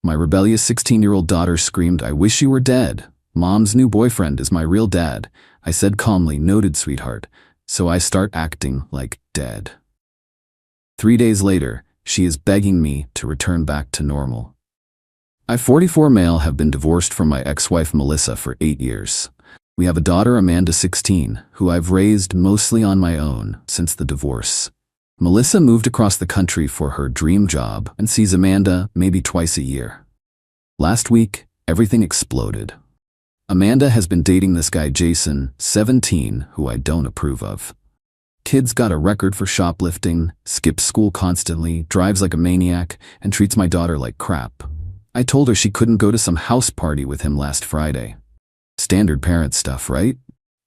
My rebellious 16-year-old daughter screamed, "I wish you were dead. Mom's new boyfriend is my real dad." I said calmly, "Noted, sweetheart." So I start acting like dead. 3 days later, she is begging me to return back to normal. I, 44 male, have been divorced from my ex-wife Melissa for 8 years. We have a daughter, Amanda, 16, who I've raised mostly on my own since the divorce. Melissa moved across the country for her dream job and sees Amanda maybe twice a year. Last week, everything exploded. Amanda has been dating this guy Jason, 17, who I don't approve of. Kid's got a record for shoplifting, skips school constantly, drives like a maniac, and treats my daughter like crap. I told her she couldn't go to some house party with him last Friday. Standard parent stuff, right?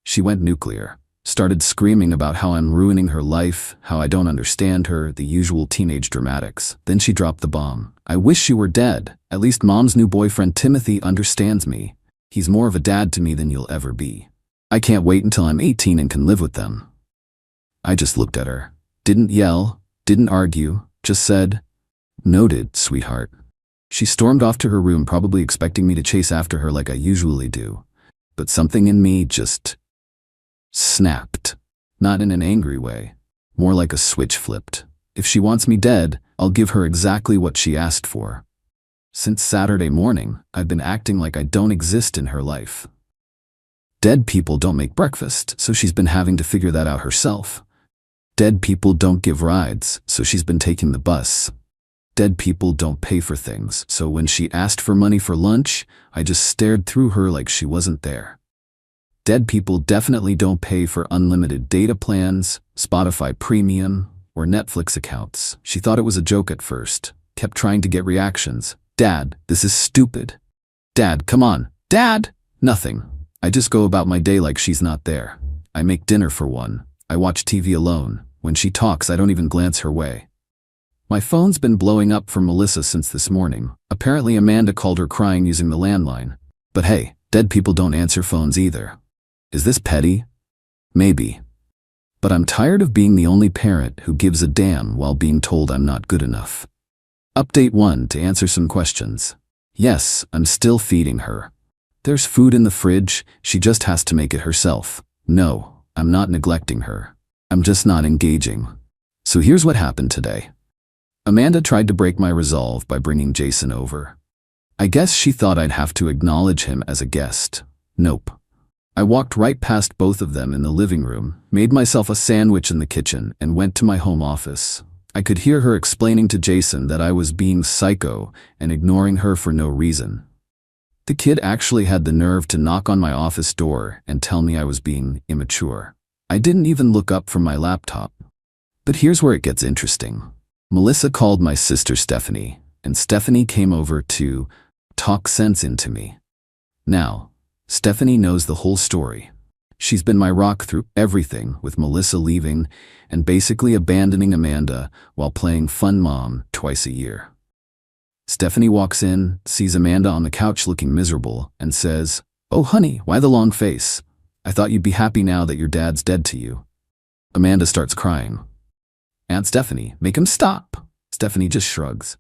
She went nuclear. Started screaming about how I'm ruining her life, how I don't understand her, the usual teenage dramatics. Then she dropped the bomb. "I wish you were dead. At least Mom's new boyfriend Timothy understands me. He's more of a dad to me than you'll ever be. I can't wait until I'm 18 and can live with them." I just looked at her. Didn't yell, didn't argue, just said, "Noted, sweetheart." She stormed off to her room, probably expecting me to chase after her like I usually do. But something in me just snapped. Not in an angry way, more like a switch flipped. If she wants me dead, I'll give her exactly what she asked for. Since Saturday morning, I've been acting like I don't exist in her life. Dead people don't make breakfast, so she's been having to figure that out herself. Dead people don't give rides, so she's been taking the bus. Dead people don't pay for things, so when she asked for money for lunch, I just stared through her like she wasn't there. Dead people definitely don't pay for unlimited data plans, Spotify Premium, or Netflix accounts. She thought it was a joke at first, kept trying to get reactions. "Dad, this is stupid. Dad, come on. Dad!" Nothing. I just go about my day like she's not there. I make dinner for one. I watch TV alone. When she talks, I don't even glance her way. My phone's been blowing up from Melissa since this morning. Apparently Amanda called her crying using the landline. But hey, dead people don't answer phones either. Is this petty? Maybe. But I'm tired of being the only parent who gives a damn while being told I'm not good enough. Update 1 to answer some questions. Yes, I'm still feeding her. There's food in the fridge, she just has to make it herself. No, I'm not neglecting her. I'm just not engaging. So here's what happened today. Amanda tried to break my resolve by bringing Jason over. I guess she thought I'd have to acknowledge him as a guest. Nope. I walked right past both of them in the living room, made myself a sandwich in the kitchen, and went to my home office. I could hear her explaining to Jason that I was being psycho and ignoring her for no reason. The kid actually had the nerve to knock on my office door and tell me I was being immature. I didn't even look up from my laptop. But here's where it gets interesting. Melissa called my sister Stephanie, and Stephanie came over to talk sense into me. Now, Stephanie knows the whole story. She's been my rock through everything, with Melissa leaving and basically abandoning Amanda while playing fun mom twice a year. Stephanie walks in, sees Amanda on the couch looking miserable, and says, "Oh honey, why the long face? I thought you'd be happy now that your dad's dead to you." Amanda starts crying. "Aunt Stephanie, make him stop." Stephanie just shrugs.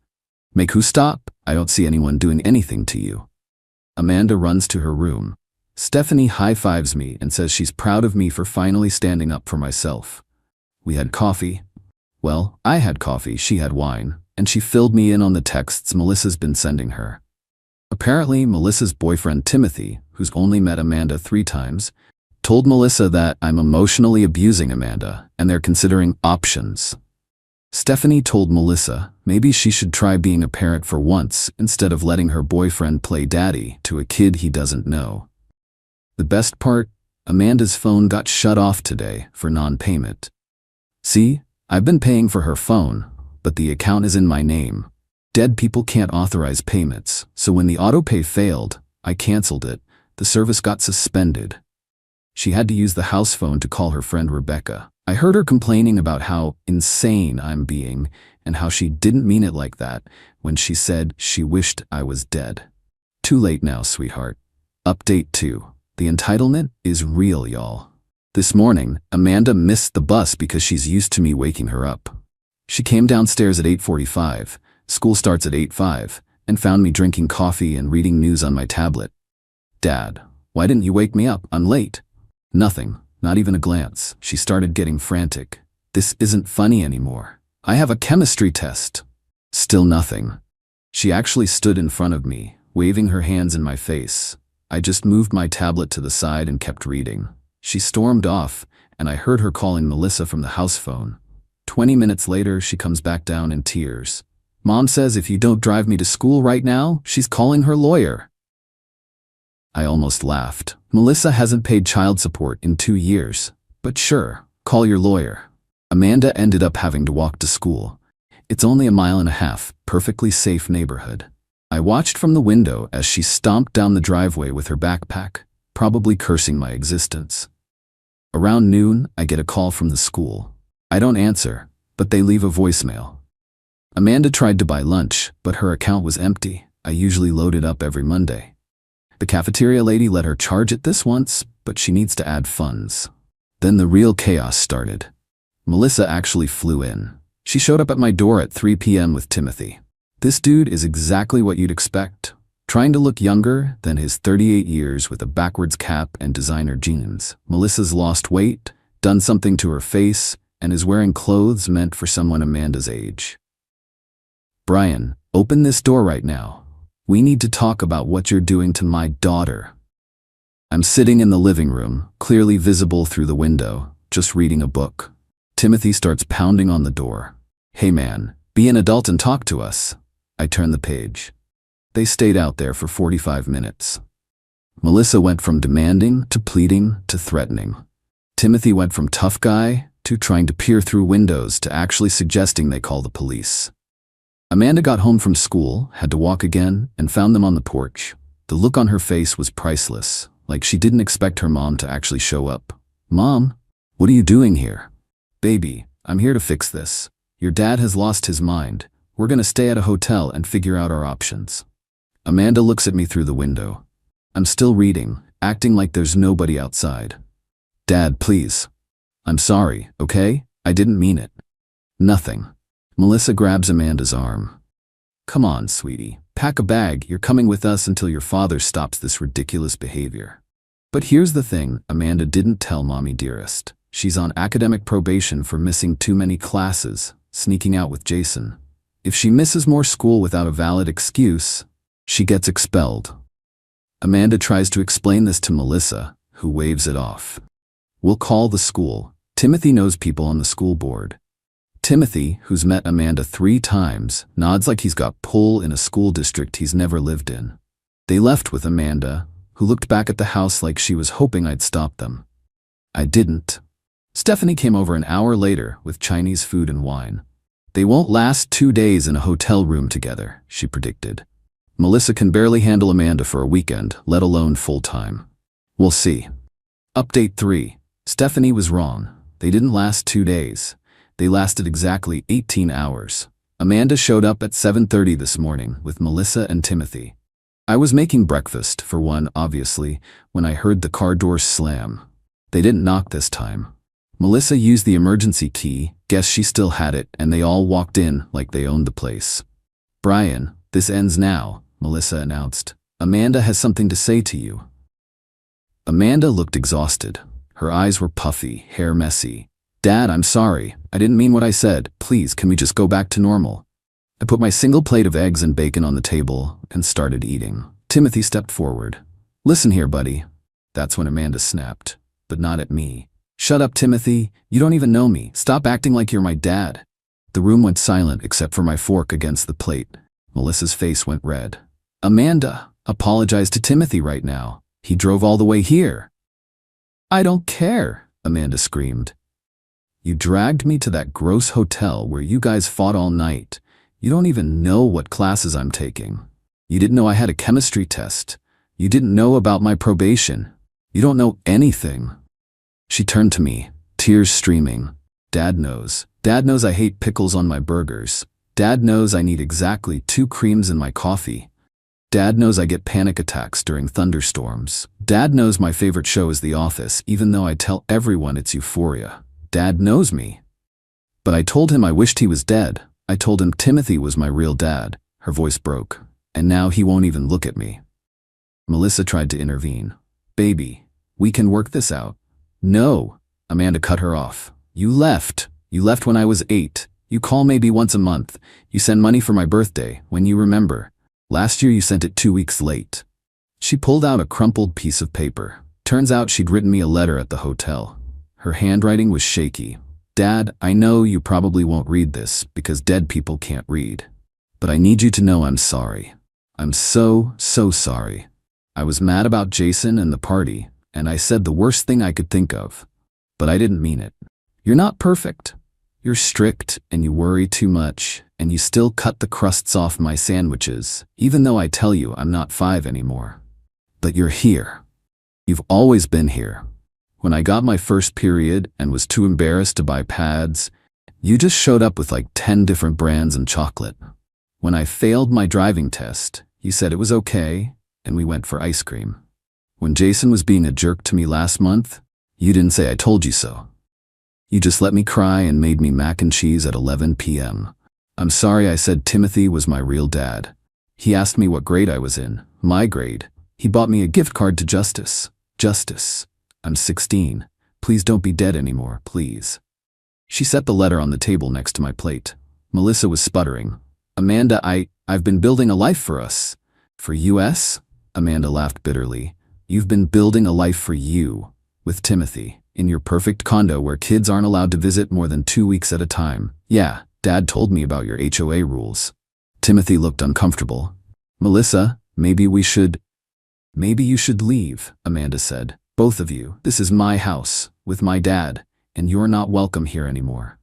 "Make who stop? I don't see anyone doing anything to you." Amanda runs to her room. Stephanie high-fives me and says she's proud of me for finally standing up for myself. We had coffee. Well, I had coffee, she had wine, and she filled me in on the texts Melissa's been sending her. Apparently, Melissa's boyfriend Timothy, who's only met Amanda 3 times, told Melissa that I'm emotionally abusing Amanda and they're considering options. Stephanie told Melissa maybe she should try being a parent for once instead of letting her boyfriend play daddy to a kid he doesn't know. The best part, Amanda's phone got shut off today for non-payment. See, I've been paying for her phone, but the account is in my name. Dead people can't authorize payments, so when the autopay failed, I canceled it. The service got suspended. She had to use the house phone to call her friend Rebecca. I heard her complaining about how insane I'm being and how she didn't mean it like that when she said she wished I was dead. Too late now, sweetheart. Update 2. The entitlement is real, y'all. This morning, Amanda missed the bus because she's used to me waking her up. She came downstairs at 8:45. School starts at 8:05, and found me drinking coffee and reading news on my tablet. Dad, why didn't you wake me up? I'm late. Nothing, not even a glance. She started getting frantic. This isn't funny anymore. I have a chemistry test. Still nothing. She actually stood in front of me, waving her hands in my face. I just moved my tablet to the side and kept reading. She stormed off, and I heard her calling Melissa from the house phone. 20 minutes later, she comes back down in tears. Mom says if you don't drive me to school right now, she's calling her lawyer. I almost laughed. Melissa hasn't paid child support in 2 years. But sure, call your lawyer. Amanda ended up having to walk to school. It's only 1.5 miles, perfectly safe neighborhood. I watched from the window as she stomped down the driveway with her backpack, probably cursing my existence. Around noon, I get a call from the school. I don't answer, but they leave a voicemail. Amanda tried to buy lunch, but her account was empty. I usually load it up every Monday. The cafeteria lady let her charge it this once, but she needs to add funds. Then the real chaos started. Melissa actually flew in. She showed up at my door at 3 p.m. with Timothy. This dude is exactly what you'd expect. Trying to look younger than his 38 years with a backwards cap and designer jeans. Melissa's lost weight, done something to her face, and is wearing clothes meant for someone Amanda's age. Brian, open this door right now. We need to talk about what you're doing to my daughter. I'm sitting in the living room, clearly visible through the window, just reading a book. Timothy starts pounding on the door. Hey man, be an adult and talk to us. I turn the page. They stayed out there for 45 minutes. Melissa went from demanding to pleading to threatening. Timothy went from tough guy to trying to peer through windows to actually suggesting they call the police. Amanda got home from school, had to walk again, and found them on the porch. The look on her face was priceless, like she didn't expect her mom to actually show up. Mom, what are you doing here? Baby, I'm here to fix this. Your dad has lost his mind. We're gonna stay at a hotel and figure out our options. Amanda looks at me through the window. I'm still reading, acting like there's nobody outside. Dad, please. I'm sorry, okay? I didn't mean it. Nothing. Melissa grabs Amanda's arm. Come on, sweetie. Pack a bag. You're coming with us until your father stops this ridiculous behavior. But here's the thing Amanda didn't tell Mommy Dearest. She's on academic probation for missing too many classes, sneaking out with Jason. If she misses more school without a valid excuse, she gets expelled. Amanda tries to explain this to Melissa, who waves it off. We'll call the school. Timothy knows people on the school board. Timothy, who's met Amanda 3 times, nods like he's got pull in a school district he's never lived in. They left with Amanda, who looked back at the house like she was hoping I'd stop them. I didn't. Stephanie came over an hour later with Chinese food and wine. They won't last 2 days in a hotel room together, she predicted. Melissa can barely handle Amanda for a weekend, let alone full-time. We'll see. Update 3. Stephanie was wrong. They didn't last 2 days. They lasted exactly 18 hours. Amanda showed up at 7:30 this morning with Melissa and Timothy. I was making breakfast, for one, obviously, when I heard the car doors slam. They didn't knock this time. Melissa used the emergency key, guessed she still had it, and they all walked in like they owned the place. Brian, this ends now, Melissa announced. Amanda has something to say to you. Amanda looked exhausted. Her eyes were puffy, hair messy. Dad, I'm sorry. I didn't mean what I said. Please, can we just go back to normal? I put my single plate of eggs and bacon on the table and started eating. Timothy stepped forward. Listen here, buddy. That's when Amanda snapped, but not at me. Shut up, Timothy. You don't even know me. Stop acting like you're my dad. The room went silent except for my fork against the plate. Melissa's face went red. Amanda, apologize to Timothy right now. He drove all the way here. I don't care, Amanda screamed. You dragged me to that gross hotel where you guys fought all night. You don't even know what classes I'm taking. You didn't know I had a chemistry test. You didn't know about my probation. You don't know anything. She turned to me, tears streaming. Dad knows. Dad knows I hate pickles on my burgers. Dad knows I need exactly 2 creams in my coffee. Dad knows I get panic attacks during thunderstorms. Dad knows my favorite show is The Office, even though I tell everyone it's Euphoria. Dad knows me. But I told him I wished he was dead. I told him Timothy was my real dad. Her voice broke. And now he won't even look at me. Melissa tried to intervene. Baby, we can work this out. No, Amanda cut her off. You left. You left when I was 8. You call maybe once a month. You send money for my birthday, when you remember. Last year you sent it 2 weeks late. She pulled out a crumpled piece of paper. Turns out she'd written me a letter at the hotel. Her handwriting was shaky. Dad, I know you probably won't read this because dead people can't read. But I need you to know I'm sorry. I'm so sorry. I was mad about Jason and the party, and I said the worst thing I could think of. But I didn't mean it. You're not perfect. You're strict, and you worry too much, and you still cut the crusts off my sandwiches, even though I tell you I'm not 5 anymore. But you're here. You've always been here. When I got my first period and was too embarrassed to buy pads, you just showed up with like 10 different brands and chocolate. When I failed my driving test, you said it was okay, and we went for ice cream. When Jason was being a jerk to me last month, you didn't say I told you so. You just let me cry and made me mac and cheese at 11 p.m. I'm sorry I said Timothy was my real dad. He asked me what grade I was in, my grade. He bought me a gift card to Justice. Justice. I'm 16. Please don't be dead anymore, please. She set the letter on the table next to my plate. Melissa was sputtering. Amanda, I've been building a life for us. For US? Amanda laughed bitterly. You've been building a life for you, with Timothy, in your perfect condo where kids aren't allowed to visit more than 2 weeks at a time. Yeah, Dad told me about your HOA rules. Timothy looked uncomfortable. Melissa, maybe you should leave, Amanda said. Both of you. This is my house, with my dad, and you're not welcome here anymore.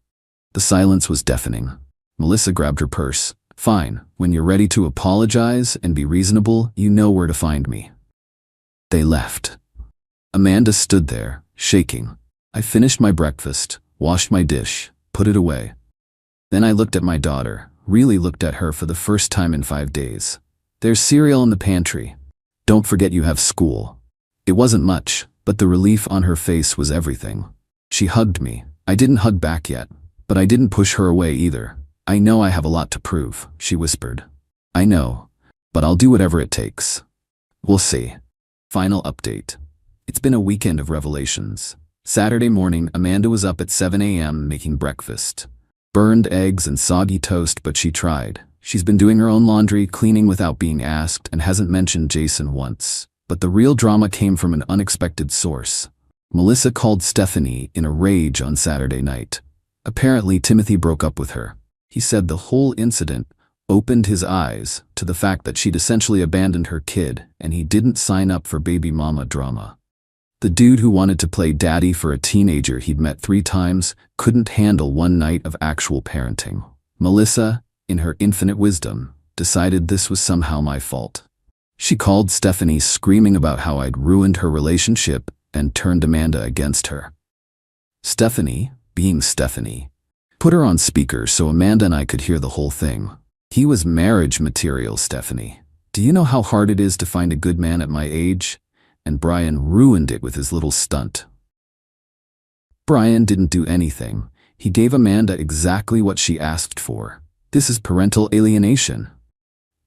The silence was deafening. Melissa grabbed her purse. Fine, when you're ready to apologize and be reasonable, you know where to find me. They left. Amanda stood there, shaking. I finished my breakfast, washed my dish, put it away. Then I looked at my daughter, really looked at her for the first time in 5 days. There's cereal in the pantry. Don't forget you have school. It wasn't much, but the relief on her face was everything. She hugged me. I didn't hug back yet, but I didn't push her away either. I know I have a lot to prove, she whispered. I know, but I'll do whatever it takes. We'll see. Final update. It's been a weekend of revelations. Saturday morning, Amanda was up at 7 a.m. making breakfast. Burned eggs and soggy toast, but she tried. She's been doing her own laundry, cleaning without being asked, and hasn't mentioned Jason once. But the real drama came from an unexpected source. Melissa called Stephanie in a rage on Saturday night. Apparently, Timothy broke up with her. He said the whole incident opened his eyes to the fact that she'd essentially abandoned her kid, and he didn't sign up for baby mama drama. The dude who wanted to play daddy for a teenager he'd met 3 times couldn't handle one night of actual parenting. Melissa, in her infinite wisdom, decided this was somehow my fault. She called Stephanie screaming about how I'd ruined her relationship and turned Amanda against her. Stephanie, being Stephanie, put her on speaker so Amanda and I could hear the whole thing. He was marriage material, Stephanie. Do you know how hard it is to find a good man at my age? And Brian ruined it with his little stunt. Brian didn't do anything. He gave Amanda exactly what she asked for. This is parental alienation.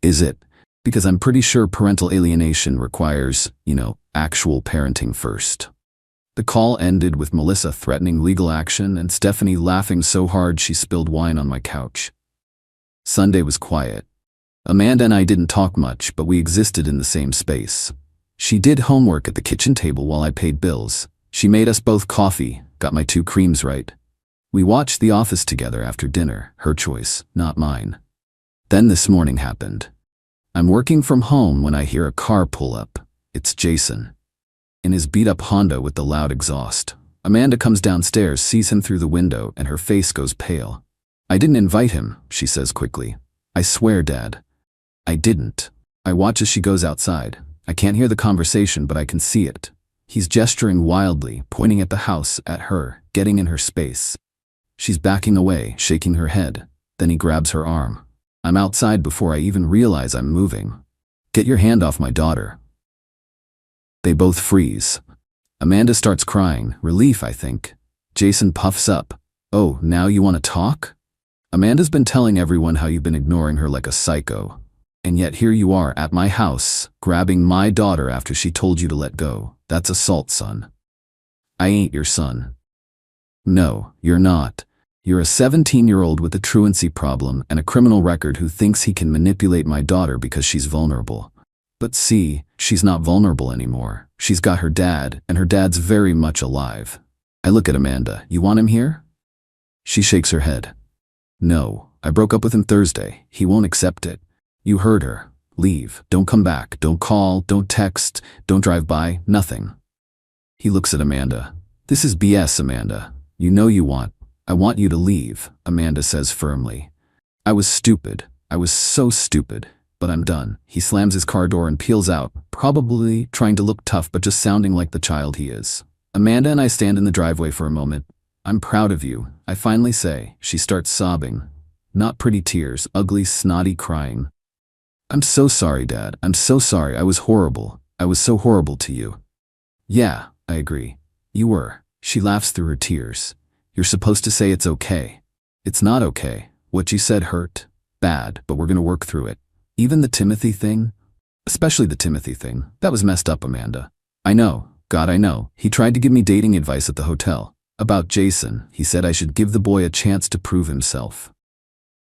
Is it? Because I'm pretty sure parental alienation requires, actual parenting first. The call ended with Melissa threatening legal action and Stephanie laughing so hard she spilled wine on my couch. Sunday was quiet. Amanda and I didn't talk much, but we existed in the same space. She did homework at the kitchen table while I paid bills. She made us both coffee, got my 2 creams right. We watched The Office together after dinner, her choice, not mine. Then this morning happened. I'm working from home when I hear a car pull up. It's Jason. In his beat-up Honda with the loud exhaust. Amanda comes downstairs, sees him through the window, and her face goes pale. I didn't invite him, she says quickly. I swear, Dad. I didn't. I watch as she goes outside. I can't hear the conversation, but I can see it. He's gesturing wildly, pointing at the house, at her, getting in her space. She's backing away, shaking her head. Then he grabs her arm. I'm outside before I even realize I'm moving. Get your hand off my daughter. They both freeze. Amanda starts crying, relief, I think. Jason puffs up. Oh, now you want to talk? Amanda's been telling everyone how you've been ignoring her like a psycho. And yet here you are at my house, grabbing my daughter after she told you to let go. That's assault, son. I ain't your son. No, you're not. You're a 17-year-old with a truancy problem and a criminal record who thinks he can manipulate my daughter because she's vulnerable. But see, she's not vulnerable anymore. She's got her dad, and her dad's very much alive. I look at Amanda. You want him here? She shakes her head. No, I broke up with him Thursday. He won't accept it. You heard her. Leave. Don't come back. Don't call. Don't text. Don't drive by. Nothing. He looks at Amanda. This is BS, Amanda. You know you want. I want you to leave, Amanda says firmly. I was stupid. I was so stupid. But I'm done. He slams his car door and peels out, probably trying to look tough but just sounding like the child he is. Amanda and I stand in the driveway for a moment. I'm proud of you, I finally say. She starts sobbing. Not pretty tears, ugly, snotty crying. I'm so sorry, Dad. I'm so sorry. I was horrible. I was so horrible to you. Yeah, I agree. You were. She laughs through her tears. You're supposed to say it's okay. It's not okay. What you said hurt. Bad, but we're gonna work through it. Even the Timothy thing? Especially the Timothy thing. That was messed up, Amanda. I know. God, I know. He tried to give me dating advice at the hotel. About Jason, he said I should give the boy a chance to prove himself.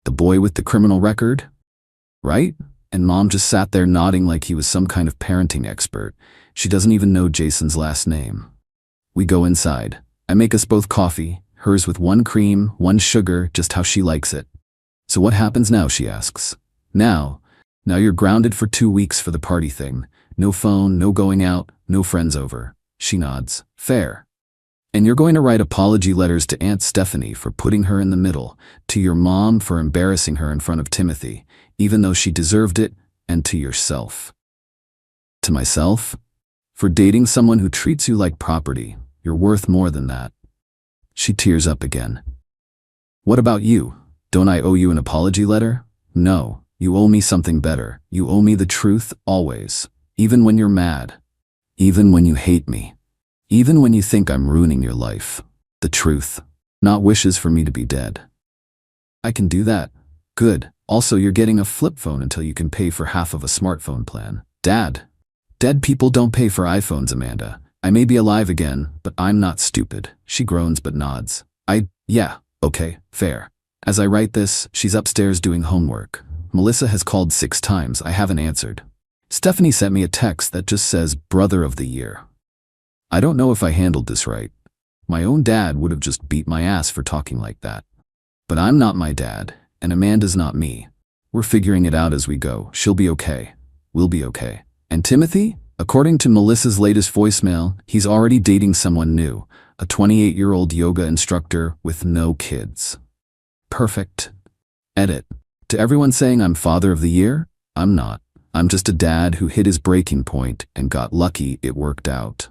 The boy with the criminal record? Right? And Mom just sat there nodding like he was some kind of parenting expert. She doesn't even know Jason's last name. We go inside. I make us both coffee, hers with 1 cream, 1 sugar, just how she likes it. So what happens now, she asks. Now you're grounded for 2 weeks for the party thing. No phone, no going out, no friends over. She nods. Fair. And you're going to write apology letters to Aunt Stephanie for putting her in the middle, to your mom for embarrassing her in front of Timothy, even though she deserved it, and to yourself. To myself? For dating someone who treats you like property. You're worth more than that. She tears up again. What about you? Don't I owe you an apology letter? No, you owe me something better. You owe me the truth, always. Even when you're mad. Even when you hate me. Even when you think I'm ruining your life. The truth. Not wishes for me to be dead. I can do that. Good. Also, you're getting a flip phone until you can pay for half of a smartphone plan. Dad. Dead people don't pay for iPhones, Amanda. I may be alive again, but I'm not stupid. She groans but nods. Yeah, okay, fair. As I write this, she's upstairs doing homework. Melissa has called 6 times. I haven't answered. Stephanie sent me a text that just says, Brother of the Year. I don't know if I handled this right. My own dad would have just beat my ass for talking like that. But I'm not my dad, and Amanda's not me. We're figuring it out as we go. She'll be okay. We'll be okay. And Timothy? According to Melissa's latest voicemail, he's already dating someone new, a 28-year-old yoga instructor with no kids. Perfect. Edit. To everyone saying I'm Father of the Year, I'm not. I'm just a dad who hit his breaking point and got lucky it worked out.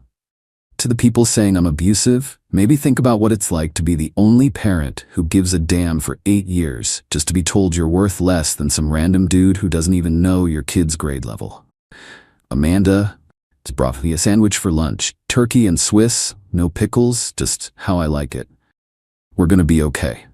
To the people saying I'm abusive, maybe think about what it's like to be the only parent who gives a damn for 8 years just to be told you're worth less than some random dude who doesn't even know your kid's grade level. Amanda, it's brought me a sandwich for lunch. Turkey and Swiss, no pickles, just how I like it. We're gonna be okay.